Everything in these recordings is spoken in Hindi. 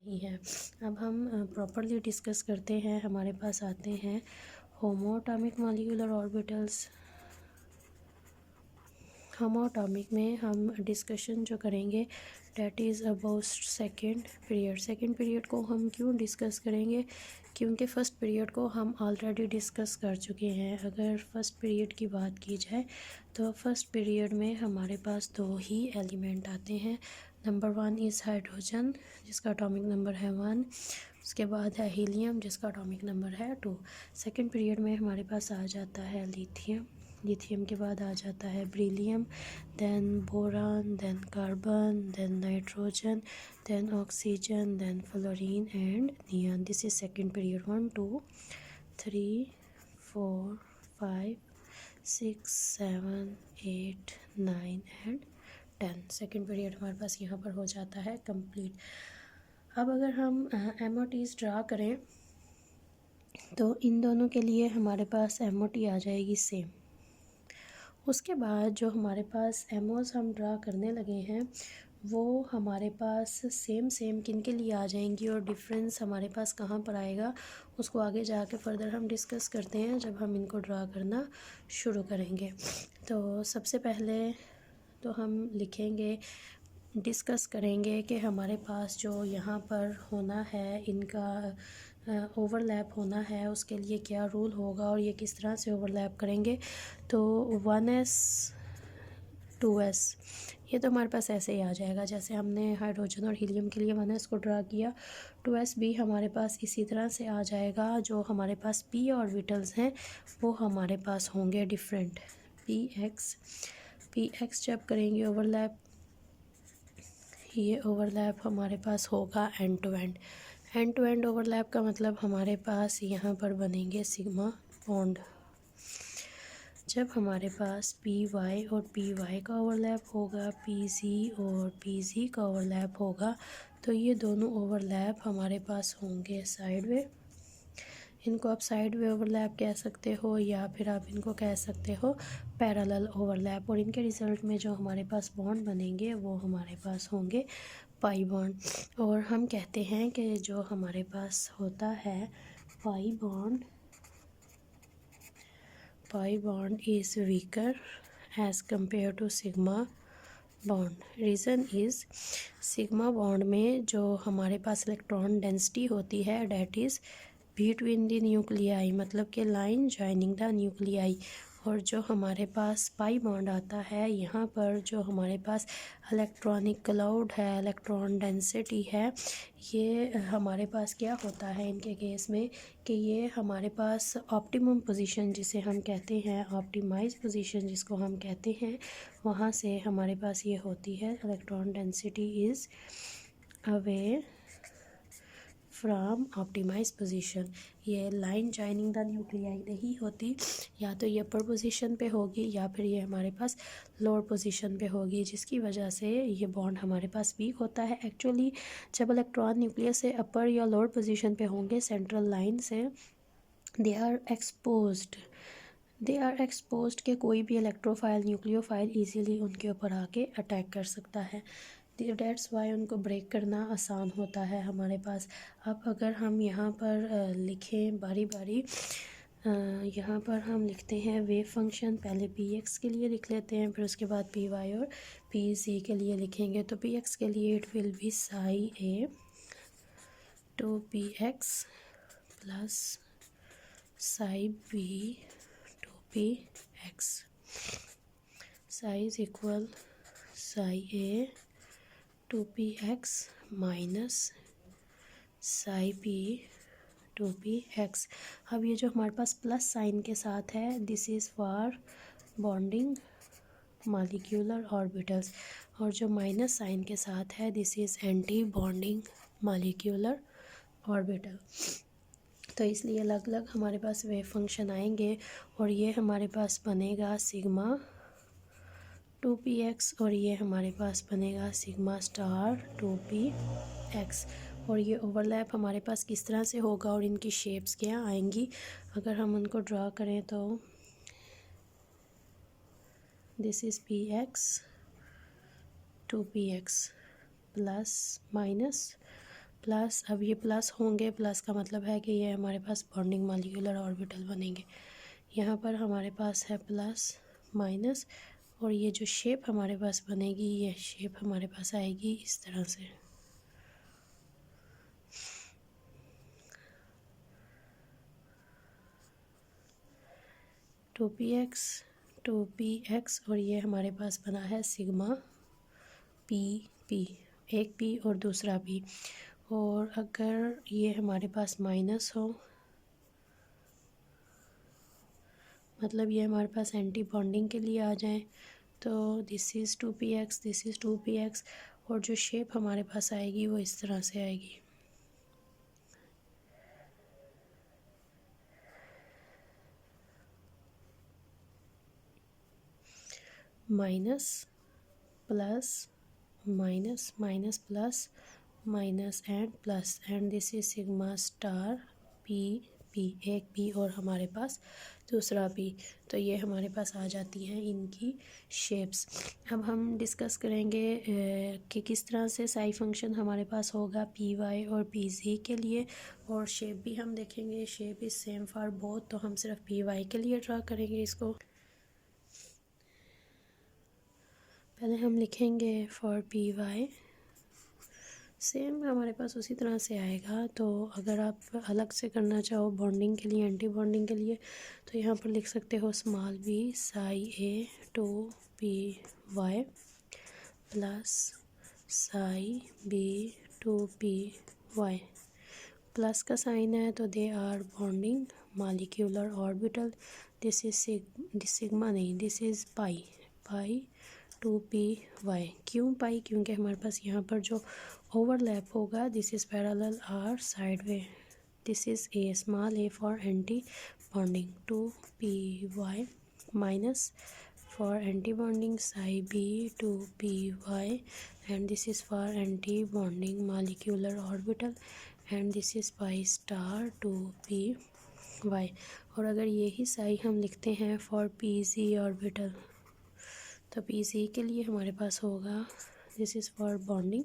नहीं है। अब हम प्रॉपरली डिस्कस करते हैं। हमारे पास आते हैं होमोएटॉमिक मॉलिक्यूलर ऑर्बिटल्स। होमोएटॉमिक में हम डिस्कशन जो करेंगे that is about second period. Second period को हम क्यों डिस्कस करेंगे? क्योंकि फ़र्स्ट पीरियड को हम ऑलरेडी डिस्कस कर चुके हैं। अगर फ़र्स्ट पीरियड की बात की जाए तो फ़र्स्ट पीरियड में हमारे पास दो ही एलिमेंट आते हैं। नंबर 1 इज़ हाइड्रोजन जिसका एटॉमिक नंबर है 1। उसके बाद है हीलियम जिसका एटॉमिक नंबर है 2। सेकेंड पीरियड में हमारे पास आ जाता है लिथियम। लिथियम के बाद आ जाता है beryllium, then boron, then carbon, then nitrogen, then oxygen, then fluorine and neon. This is second period. 1 2 3 4 5 6 7 8 9 and 10। Second period हमारे पास यहाँ पर हो जाता है कंप्लीट। अब अगर हम एमओटीज ड्रा करें तो इन दोनों के लिए हमारे पास एमओटी आ जाएगी सेम। उसके बाद जो हमारे पास एमओज हम ड्रा करने लगे हैं वो हमारे पास सेम किन के लिए आ जाएंगी और डिफरेंस हमारे पास कहाँ पर आएगा उसको आगे जाके फर्दर हम डिस्कस करते हैं जब हम इनको ड्रा करना शुरू करेंगे। तो सबसे पहले तो हम लिखेंगे, डिस्कस करेंगे कि हमारे पास जो यहाँ पर होना है इनका ओवरलैप होना है उसके लिए क्या रूल होगा और ये किस तरह से ओवरलैप करेंगे। तो 1s 2s ये तो हमारे पास ऐसे ही आ जाएगा जैसे हमने हाइड्रोजन और हीलियम के लिए 1s को ड्रा किया। 2s भी हमारे पास इसी तरह से आ जाएगा। जो हमारे पास p ऑर्बिटल्स हैं वो हमारे पास होंगे डिफरेंट। px जब करेंगे ओवरलैप, ये ओवरलैप हमारे पास होगा एंड टू एंड ओवरलैप का मतलब हमारे पास यहाँ पर बनेंगे सिग्मा बॉन्ड। जब हमारे पास पी वाई और पी वाई का ओवरलैप होगा, पी सी और पी सी का ओवरलैप होगा, तो ये दोनों ओवरलैप हमारे पास होंगे साइड वे। इनको आप साइड वे ओवरलैप कह सकते हो या फिर आप इनको कह सकते हो पैरेलल ओवरलैप। और इनके रिज़ल्ट में जो हमारे पास बॉन्ड बनेंगे वो हमारे पास होंगे पाई बॉन्ड। और हम कहते हैं कि जो हमारे पास होता है pi bond is weaker as compare to sigma bond. Reason is sigma bond में जो हमारे पास इलेक्ट्रॉन डेंसिटी होती है that is between the nuclei, मतलब कि लाइन जॉइनिंग द न्यूक्लियाई। और जो हमारे पास पाई बॉन्ड आता है यहाँ पर जो हमारे पास इलेक्ट्रॉनिक क्लाउड है, इलेक्ट्रॉन डेंसिटी है, ये हमारे पास क्या होता है इनके केस में कि ये हमारे पास ऑप्टिमम पोजीशन जिसे हम कहते हैं, ऑप्टिमाइज पोजीशन जिसको हम कहते हैं, वहाँ से हमारे पास ये होती है electron density is away from optimise position. ये लाइन जॉइनिंग द न्यूक्लियाई नहीं होती, या तो ये अपर पोजीशन पे होगी या फिर ये हमारे पास लोअर पोजीशन पे होगी, जिसकी वजह से ये बॉन्ड हमारे पास वीक होता है। एक्चुअली जब इलेक्ट्रॉन न्यूक्लियस से अपर या लोअर पोजीशन पे होंगे सेंट्रल लाइन से, दे आर एक्सपोज्ड के कोई भी इलेक्ट्रोफाइल न्यूक्लियोफाइल इजीली उनके ऊपर आके अटैक कर सकता है। डेट्स वाई उनको ब्रेक करना आसान होता है हमारे पास। अब अगर हम यहाँ पर लिखें बारी बारी, यहाँ पर हम लिखते हैं वेव फंक्शन। पहले पी एक्स के लिए लिख लेते हैं, फिर उसके बाद पी वाई और पी सी के लिए लिखेंगे। तो पी एक्स के लिए it will be psi a two p x plus psi b two p x. Psi is equal psi a two p x minus psi p two p x. अब ये जो हमारे पास प्लस साइन के साथ है this is for bonding molecular orbitals, और जो माइनस साइन के साथ है this is anti bonding molecular orbital. तो इसलिए अलग अलग हमारे पास वेव फंक्शन आएंगे और ये हमारे पास बनेगा सिग्मा 2px और ये हमारे पास बनेगा सिग्मा स्टार 2px। और ये ओवरलैप हमारे पास किस तरह से होगा और इनकी शेप्स क्या आएंगी अगर हम उनको ड्रा करें तो this is px 2px plus minus plus, अब ये प्लस होंगे, प्लस का मतलब है कि ये हमारे पास बॉन्डिंग मॉलिक्यूलर ऑर्बिटल बनेंगे। यहाँ पर हमारे पास है प्लस माइनस, और ये जो शेप हमारे पास बनेगी, ये शेप हमारे पास आएगी इस तरह से। टू पी एक्स, और ये हमारे पास बना है सिग्मा पी पी, एक पी और दूसरा पी। और अगर ये हमारे पास माइनस हो, मतलब ये हमारे पास एंटी बॉन्डिंग के लिए आ जाए, तो this is two p x, this is two p x, और जो शेप हमारे पास आएगी वो इस तरह से आएगी। Minus plus minus, minus plus minus and plus, and this is sigma star P P, एक पी और हमारे पास दूसरा पी। तो ये हमारे पास आ जाती हैं इनकी शेप्स। अब हम डिस्कस करेंगे कि किस तरह से साई फंक्शन हमारे पास होगा पी वाई और पी जी के लिए, और शेप भी हम देखेंगे। Shape is same for both, तो हम सिर्फ पी वाई के लिए ड्रा करेंगे इसको। पहले हम लिखेंगे फॉर पी वाई, सेम हमारे पास उसी तरह से आएगा। तो अगर आप अलग से करना चाहो बॉन्डिंग के लिए, एंटी बॉन्डिंग के लिए, तो यहाँ पर लिख सकते हो small b psi a two p y plus psi b two p y. Plus का साइन है तो they are bonding molecular orbital. This is sigma नहीं, this is pi, pi two p y. क्यों पाई? क्योंकि हमारे पास यहाँ पर जो ओवरलैप होगा, this is parallel are side way. This is a small a for anti bonding two p y minus for anti bonding psi b two p y, and this is for anti bonding molecular orbital, and this is pi star two p y. और अगर यही साई हम लिखते हैं फॉर पी जी ऑर्बिटल, तो पी सी के लिए हमारे पास होगा this is for bonding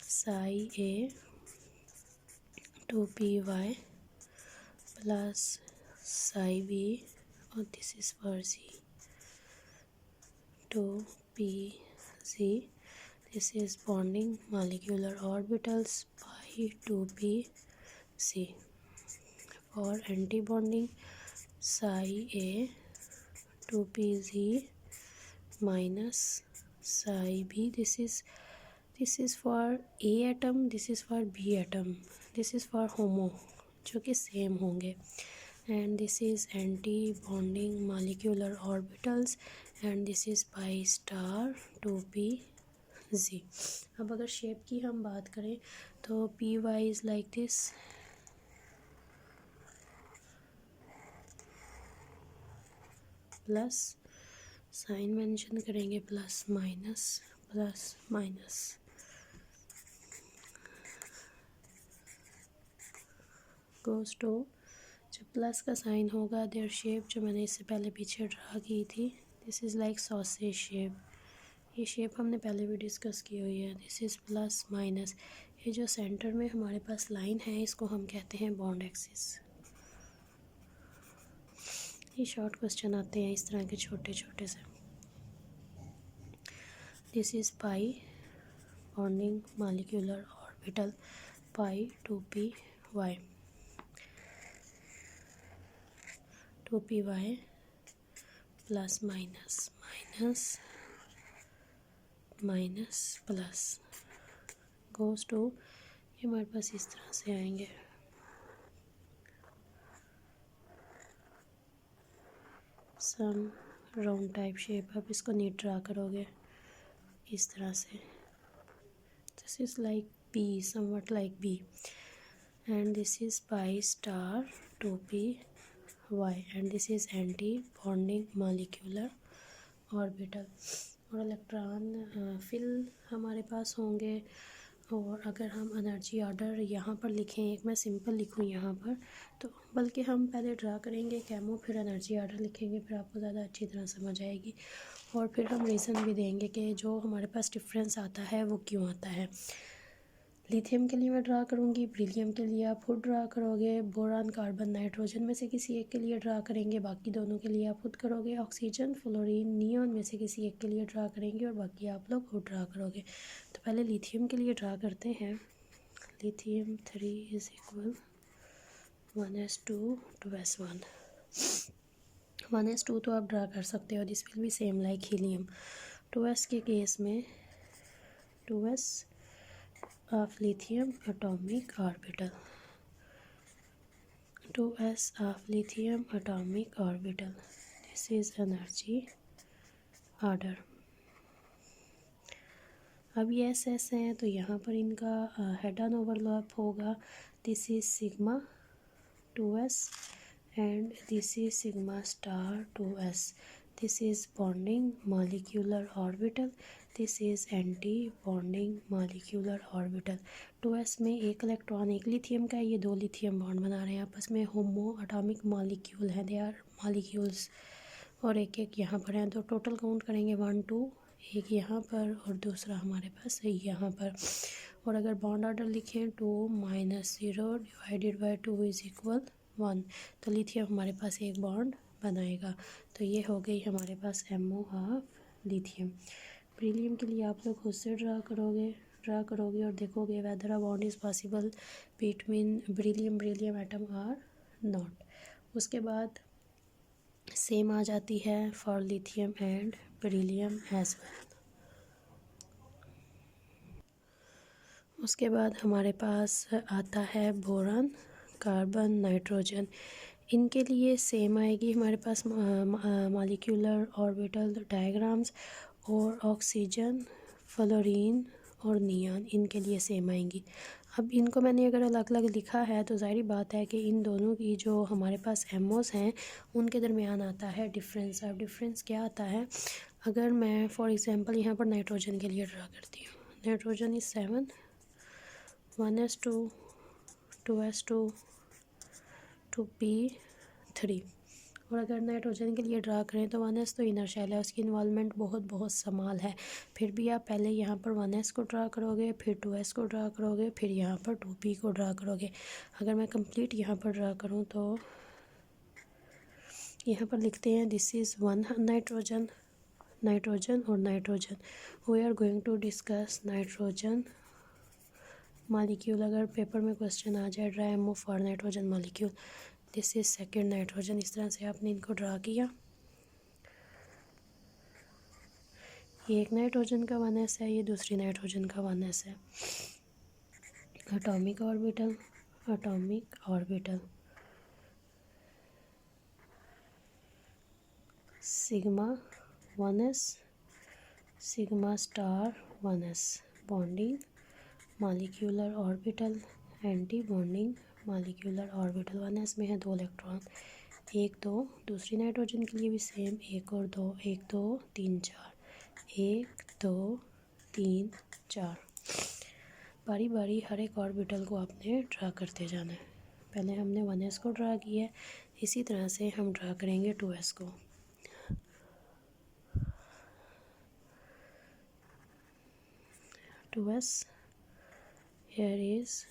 psi a two p y plus psi b, और this is for C two p C. This is bonding molecular orbitals pi two p C. For anti bonding psi a two p z minus psi b, this is for a atom, this is for b atom, this is for homo, जो कि सेम होंगे, and this is anti bonding molecular orbitals, and this is pi star 2p z। अब अगर शेप की हम बात करें तो p y is like this, plus sign mention करेंगे प्लस माइनस गोस टू, जो प्लस का साइन होगा देयर शेप, जो मैंने इससे पहले पीछे ड्रा की थी, this is like sausage shape. ये शेप हमने पहले भी डिस्कस की हुई है। दिस इज़ प्लस माइनस, ये जो सेंटर में हमारे पास लाइन है इसको हम कहते हैं बॉन्ड एक्सिस। ये शॉर्ट क्वेश्चन आते हैं इस तरह के छोटे छोटे से। This is pi bonding molecular orbital pi two p y, two p y plus minus minus minus plus goes to, ये हमारे पास इस तरह से आएंगे। सम राउंड टाइप शेप, आप इसको नीट ड्रा करोगे इस तरह से। This is like b, something like b, and this is pi star two p y, and this is anti bonding molecular orbital. और इलेक्ट्रॉन फिल हमारे पास होंगे। और अगर हम एनर्जी ऑर्डर यहाँ पर लिखें, एक मैं सिंपल लिखूँ यहाँ पर, तो बल्कि हम पहले ड्रा करेंगे कैमो, फिर एनर्जी ऑर्डर लिखेंगे, फिर आपको ज़्यादा अच्छी तरह समझ आएगी। और फिर हम रीज़न भी देंगे कि जो हमारे पास डिफरेंस आता है वो क्यों आता है। लिथियम के लिए मैं ड्रा करूँगी, बेरिलियम के लिए आप खुद ड्रा करोगे, बोरान, कार्बन, नाइट्रोजन में से किसी एक के लिए ड्रा करेंगे, बाकी दोनों के लिए आप खुद करोगे। ऑक्सीजन, फ्लोरीन, नियॉन में से किसी एक के लिए ड्रा करेंगे और बाकी आप लोग खुद ड्रा करोगे। तो पहले लिथियम के लिए ड्रा करते हैं। Lithium 3 is equal 1s2 2s1। 1s2 तो आप ड्रा कर सकते हो, this will be same like helium. 2s के केस में 2s of lithium atomic orbital, 2s of lithium atomic orbital, this is energy order। अब ये SS हैं तो यहाँ पर इनका हेड ऑन ओवरलैप होगा, this is sigma 2s and this is sigma star 2s, this is bonding molecular orbital, this is anti bonding molecular orbital। 2s में एक इलेक्ट्रॉन एक लिथियम का है, ये 2 लिथियम बॉन्ड बना रहे हैं आपस में, होमो अटोमिक मॉलिक्यूल है, दे आर मॉलिक्यूल्स, और एक एक यहाँ पर हैं। तो टोटल काउंट करेंगे 1 2, एक यहाँ पर और दूसरा हमारे पास है यहाँ पर। और अगर बॉन्ड ऑर्डर लिखें 2 - 0 डिवाइडेड बाई 2 इज़ इक्वल 1, तो लिथियम हमारे पास एक बॉन्ड बनाएगा। तो ये हो गई हमारे पास MO ऑफ लिथियम। बेरिलियम के लिए आप लोग खुद से ड्रा करोगे और देखोगे whether a bond is possible between beryllium atom और नॉट। उसके बाद सेम आ जाती है for lithium and beryllium as well. उसके बाद हमारे पास आता है बोरान, कार्बन, नाइट्रोजन, इनके लिए सेम आएगी हमारे पास मॉलिक्यूलर ऑर्बिटल डायग्राम्स, और ऑक्सीजन, फ्लोरीन और नियॉन इनके लिए सेम आएंगी। अब इनको मैंने अगर अलग अलग लिखा है तो ज़ाहिर बात है कि इन दोनों की जो हमारे पास एमओस हैं उनके दरमियान आता है डिफरेंस। अब डिफरेंस क्या आता है, अगर मैं फॉर एग्ज़ाम्पल यहाँ पर नाइट्रोजन के लिए ड्रा करती हूँ, nitrogen is 7 1s2 2s2 2p3, और अगर नाइट्रोजन के लिए ड्रा करें तो 1s तो इनर शेल है, उसकी इन्वॉल्वमेंट बहुत स्मॉल है, फिर भी आप पहले यहाँ पर 1s को ड्रा करोगे, फिर 2s को ड्रा करोगे, फिर यहाँ पर 2p को ड्रा करोगे। अगर मैं कंप्लीट यहाँ पर ड्रा करूँ तो यहाँ पर लिखते हैं दिस इज़ 1 नाइट्रोजन और nitrogen. We are going to discuss nitrogen molecule. अगर पेपर में क्वेश्चन आ जाए draw MO for nitrogen molecule, this is second nitrogen. इस तरह से आपने इनको ड्रा किया। ये एक नाइट्रोजन का 1s है, ये दूसरी नाइट्रोजन का 1s है। Atomic orbital sigma 1s sigma star 1s, bonding molecular orbital, anti bonding molecular orbital. 1s में है 2 इलेक्ट्रॉन, 1 2, दूसरी नाइट्रोजन के लिए भी सेम 1 और 2, 1 2 3 4, 1 2 3 4। बारी बारी हर एक ऑर्बिटल को आपने ड्रा करते जाना है। पहले हमने 1s को ड्रा किया है, इसी तरह से हम ड्रा करेंगे 2s को। Here is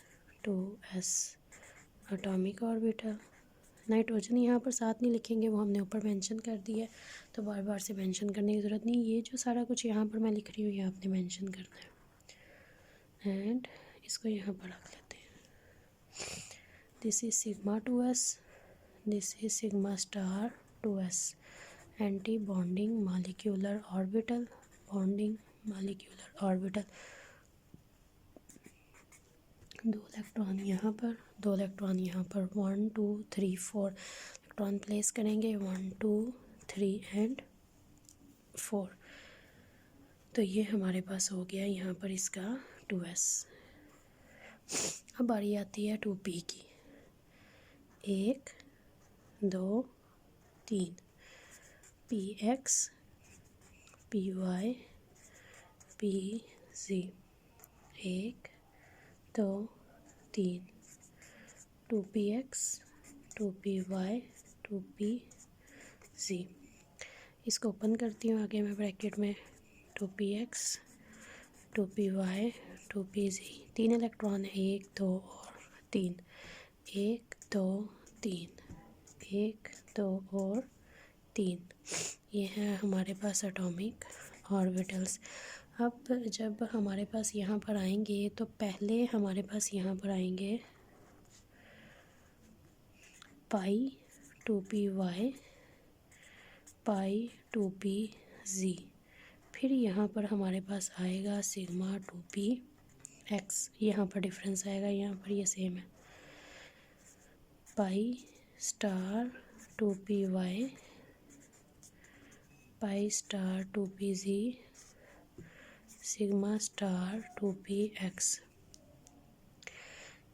2s atomic orbital. Nitrogen यहाँ पर साथ नहीं लिखेंगे, वो हमने ऊपर मेंशन कर दिया है, तो बार बार से मेंशन करने की ज़रूरत नहीं। ये जो सारा कुछ यहाँ पर मैं लिख रही हूँ ये आपने मेंशन करना है, एंड इसको यहाँ पर रख लेते हैं। This is sigma 2s, this is sigma star 2s, anti bonding molecular orbital, bonding molecular orbital. 2 electron यहाँ पर, 2 इलेक्ट्रॉन यहाँ पर, 1 2 3 4 इलेक्ट्रॉन प्लेस करेंगे, 1 2 3 एंड 4। तो ये हमारे पास हो गया यहाँ पर इसका 2s। अब बारी आती है 2p की, 1 2 3, px py pz, 1 2 3, 2px 2py 2pz। इसको ओपन करती हूँ आगे मैं ब्रैकेट में, 2px 2py to p ji. 3 electron है, 1 2 और 3, 1 2 3, 1 2 और 3। ये है हमारे पास एटॉमिक ऑर्बिटल्स। अब जब हमारे पास यहाँ पर आएंगे तो पहले हमारे पास यहाँ पर आएंगे पाई 2p वाई, पाई 2p जी। फिर यहाँ पर हमारे पास आएगा सिग्मा 2p एक्स। यहाँ पर डिफरेंस आएगा, यहाँ पर ये सेम है। Pi star 2p y, pi star 2p z, sigma star 2p x.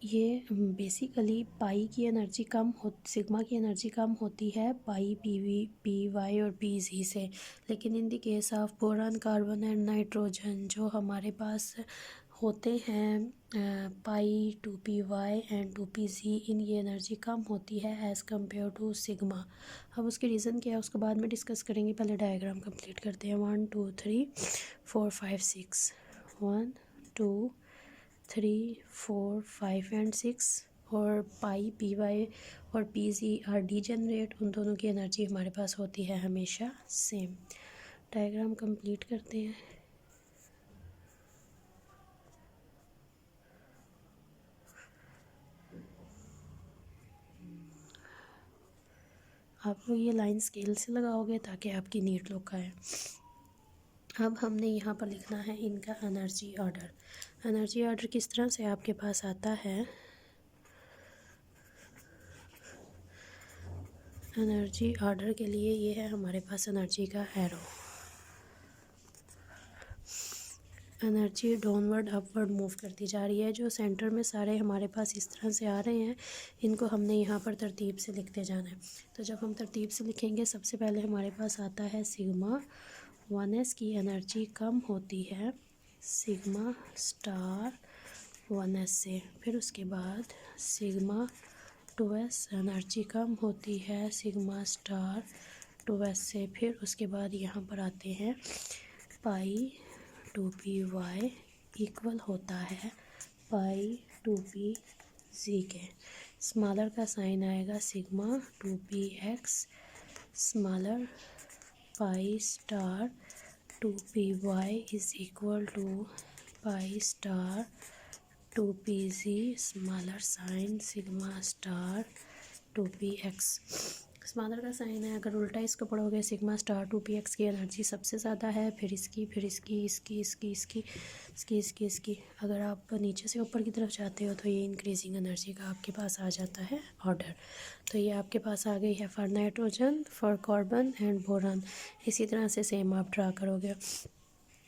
ये बेसिकली पाई की एनर्जी कम हो, सिग्मा की एनर्जी कम होती है पाई पी वाई और पी जी से। लेकिन in the case of boron, carbon and nitrogen जो हमारे पास होते हैं पाई 2p वाई एंड 2p जी, इनकी एनर्जी कम होती है एज़ कम्पेयर टू सिग्मा। अब उसके रीज़न क्या है उसको बाद में डिस्कस करेंगे, पहले डायग्राम कंप्लीट करते हैं। 1 2 3 4 5 6, 1 2 3 4 5 एंड 6। और पाई पी वाई और पी जी आर डीजेनरेट, उन दोनों की एनर्जी हमारे पास होती है हमेशा सेम। डायग्राम कंप्लीट करते हैं। आप लोग ये लाइन स्केल से लगाओगे ताकि आपकी नीट लुक आए। अब हमने यहाँ पर लिखना है इनका एनर्जी ऑर्डर। एनर्जी ऑर्डर किस तरह से आपके पास आता है, एनर्जी ऑर्डर के लिए ये है हमारे पास एनर्जी का arrow. Energy downward upward move करती जा रही है। जो सेंटर में सारे हमारे पास इस तरह से आ रहे हैं, इनको हमने यहाँ पर तरतीब से लिखते जाना है। तो जब हम तरतीब से लिखेंगे, सबसे पहले हमारे पास आता है सिग्मा 1s की एनर्जी कम होती है सिग्मा स्टार 1s से। फिर उसके बाद सिग्मा 2s एनर्जी कम होती है सिग्मा स्टार 2s से। फिर उसके बाद यहाँ पर आते हैं पाई 2p वाई इक्वल होता है पाई 2p जी के। स्मॉलर का साइन आएगा sigma 2p x smaller pi star 2p y is equal to pi star 2p g smaller sign sigma star 2p x. Smaller का साइन है, अगर उल्टा इसको पढ़ोगे सिग्मा स्टार 2p एक्स की एनर्जी सबसे ज़्यादा है, फिर इसकी, फिर इसकी, इसकी, इसकी, इसकी, इसकी, इसकी, इसकी। अगर आप नीचे से ऊपर की तरफ जाते हो तो ये इंक्रीजिंग एनर्जी का आपके पास आ जाता है ऑर्डर। तो ये आपके पास आ गई है for nitrogen, for carbon and boron. इसी तरह से सेम आप ड्रा करोगे।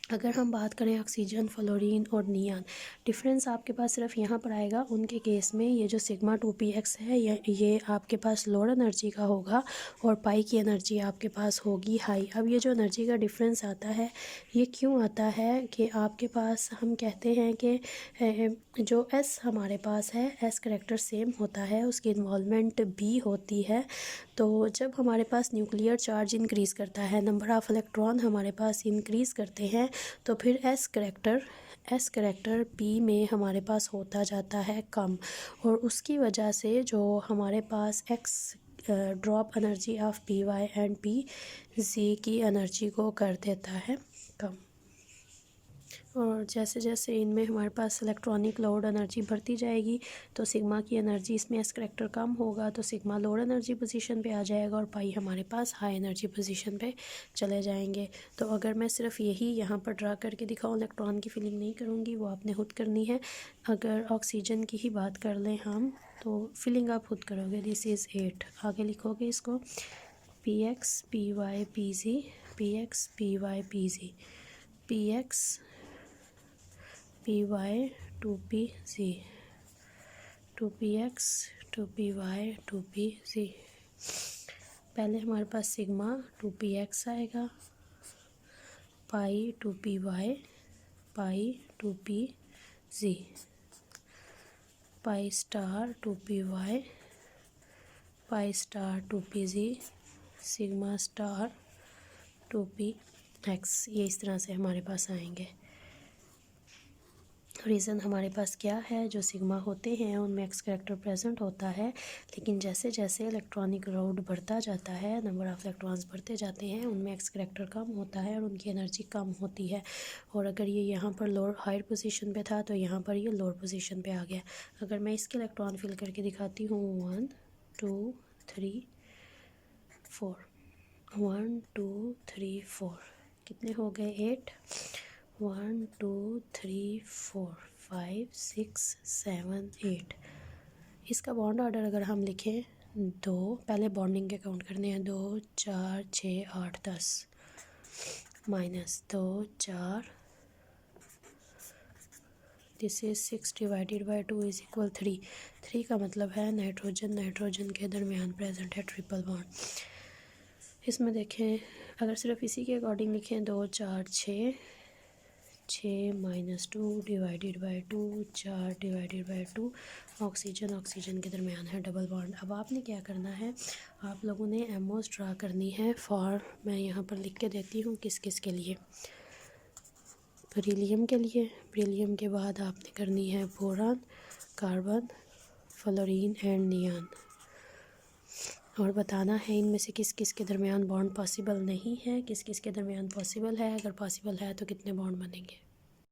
अगर हम बात करें ऑक्सीजन, फ्लोरीन और नियान, डिफरेंस आपके पास सिर्फ यहाँ पर आएगा। उनके केस में ये जो सिग्मा 2p एक्स है ये आपके पास लोअर एनर्जी का होगा और पाई की एनर्जी आपके पास होगी हाई। अब ये जो एनर्जी का डिफरेंस आता है, ये क्यों आता है कि आपके पास हम कहते हैं कि जो एस हमारे पास है, एस करेक्टर सेम होता है, उसकी इन्वॉल्वमेंट बी होती है। तो जब हमारे पास न्यूक्लियर चार्ज इंक्रीज़ करता है, नंबर ऑफ़ इलेक्ट्रॉन हमारे पास इंक्रीज़ करते हैं, तो फिर एस करेक्टर पी में हमारे पास होता जाता है कम। और उसकी वजह से जो हमारे पास x drop energy of p y and p z की एनर्जी को कर देता है कम। और जैसे जैसे इनमें हमारे पास इलेक्ट्रॉनिक लोड एनर्जी बढ़ती जाएगी तो सिग्मा की एनर्जी इसमें एस करेक्टर कम होगा, तो सिग्मा लोड एनर्जी पोजीशन पे आ जाएगा और पाई हमारे पास हाई एनर्जी पोजीशन पे चले जाएंगे। तो अगर मैं सिर्फ यही यहाँ पर ड्रा करके दिखाऊँ, इलेक्ट्रॉन की फिलिंग नहीं करूँगी, वो आपने खुद करनी है। अगर ऑक्सीजन की ही बात कर लें हम, तो फिलिंग आप खुद करोगे। दिस इज़ 8, आगे लिखोगे इसको p x p y p z, p x p y p z, p x p y 2p z, 2p x 2p y 2p z. पहले हमारे पास सिग्मा 2p एक्स आएगा, pi 2p y, pi 2p z, pi star 2p y, pi star 2p z, sigma star 2p x. ये इस तरह से हमारे पास आएंगे। रीज़न हमारे पास क्या है, जो सिग्मा होते हैं उनमें एक्स करैक्टर प्रेजेंट होता है, लेकिन जैसे जैसे इलेक्ट्रॉनिक लोड बढ़ता जाता है, नंबर ऑफ़ इलेक्ट्रॉन्स बढ़ते जाते हैं, उनमें एक्स करैक्टर कम होता है और उनकी एनर्जी कम होती है। और अगर ये यहाँ पर लोअर हायर पोजीशन पे था तो यहाँ पर ये लोअर पोजीशन पे आ गया। अगर मैं इसके इलेक्ट्रॉन फिल करके दिखाती हूँ 1 2 3 4, 1 2 3 4, कितने हो गए 8, 1 2 3 4 5 6 7 8। इसका बॉन्ड ऑर्डर अगर हम लिखें दो, पहले बॉन्डिंग के काउंट करने हैं, 2 4 6 8 10 minus 2 4, this is 6 divided by 2 is equal 3। 3 का मतलब है नाइट्रोजन नाइट्रोजन के दरमियान प्रेजेंट है ट्रिपल बॉन्ड। इसमें देखें अगर सिर्फ इसी के अकॉर्डिंग लिखें 2 4 6 6 minus 2 divided by 2 4 divided by 2, oxygen oxygen के दरमियान है डबल बॉन्ड। अब आपने क्या करना है, आप लोगों ने एमओस ड्रा करनी है फॉर, मैं यहाँ पर लिख के देती हूँ किस किस के लिए। बेरिलियम के लिए, बेरिलियम के बाद आपने करनी है boron, carbon, fluorine and neon, और बताना है इनमें से किस किस के दरमियान बॉन्ड पॉसिबल नहीं है, किस किस के दरमियान पॉसिबल है, अगर पॉसिबल है तो कितने बॉन्ड बनेंगे।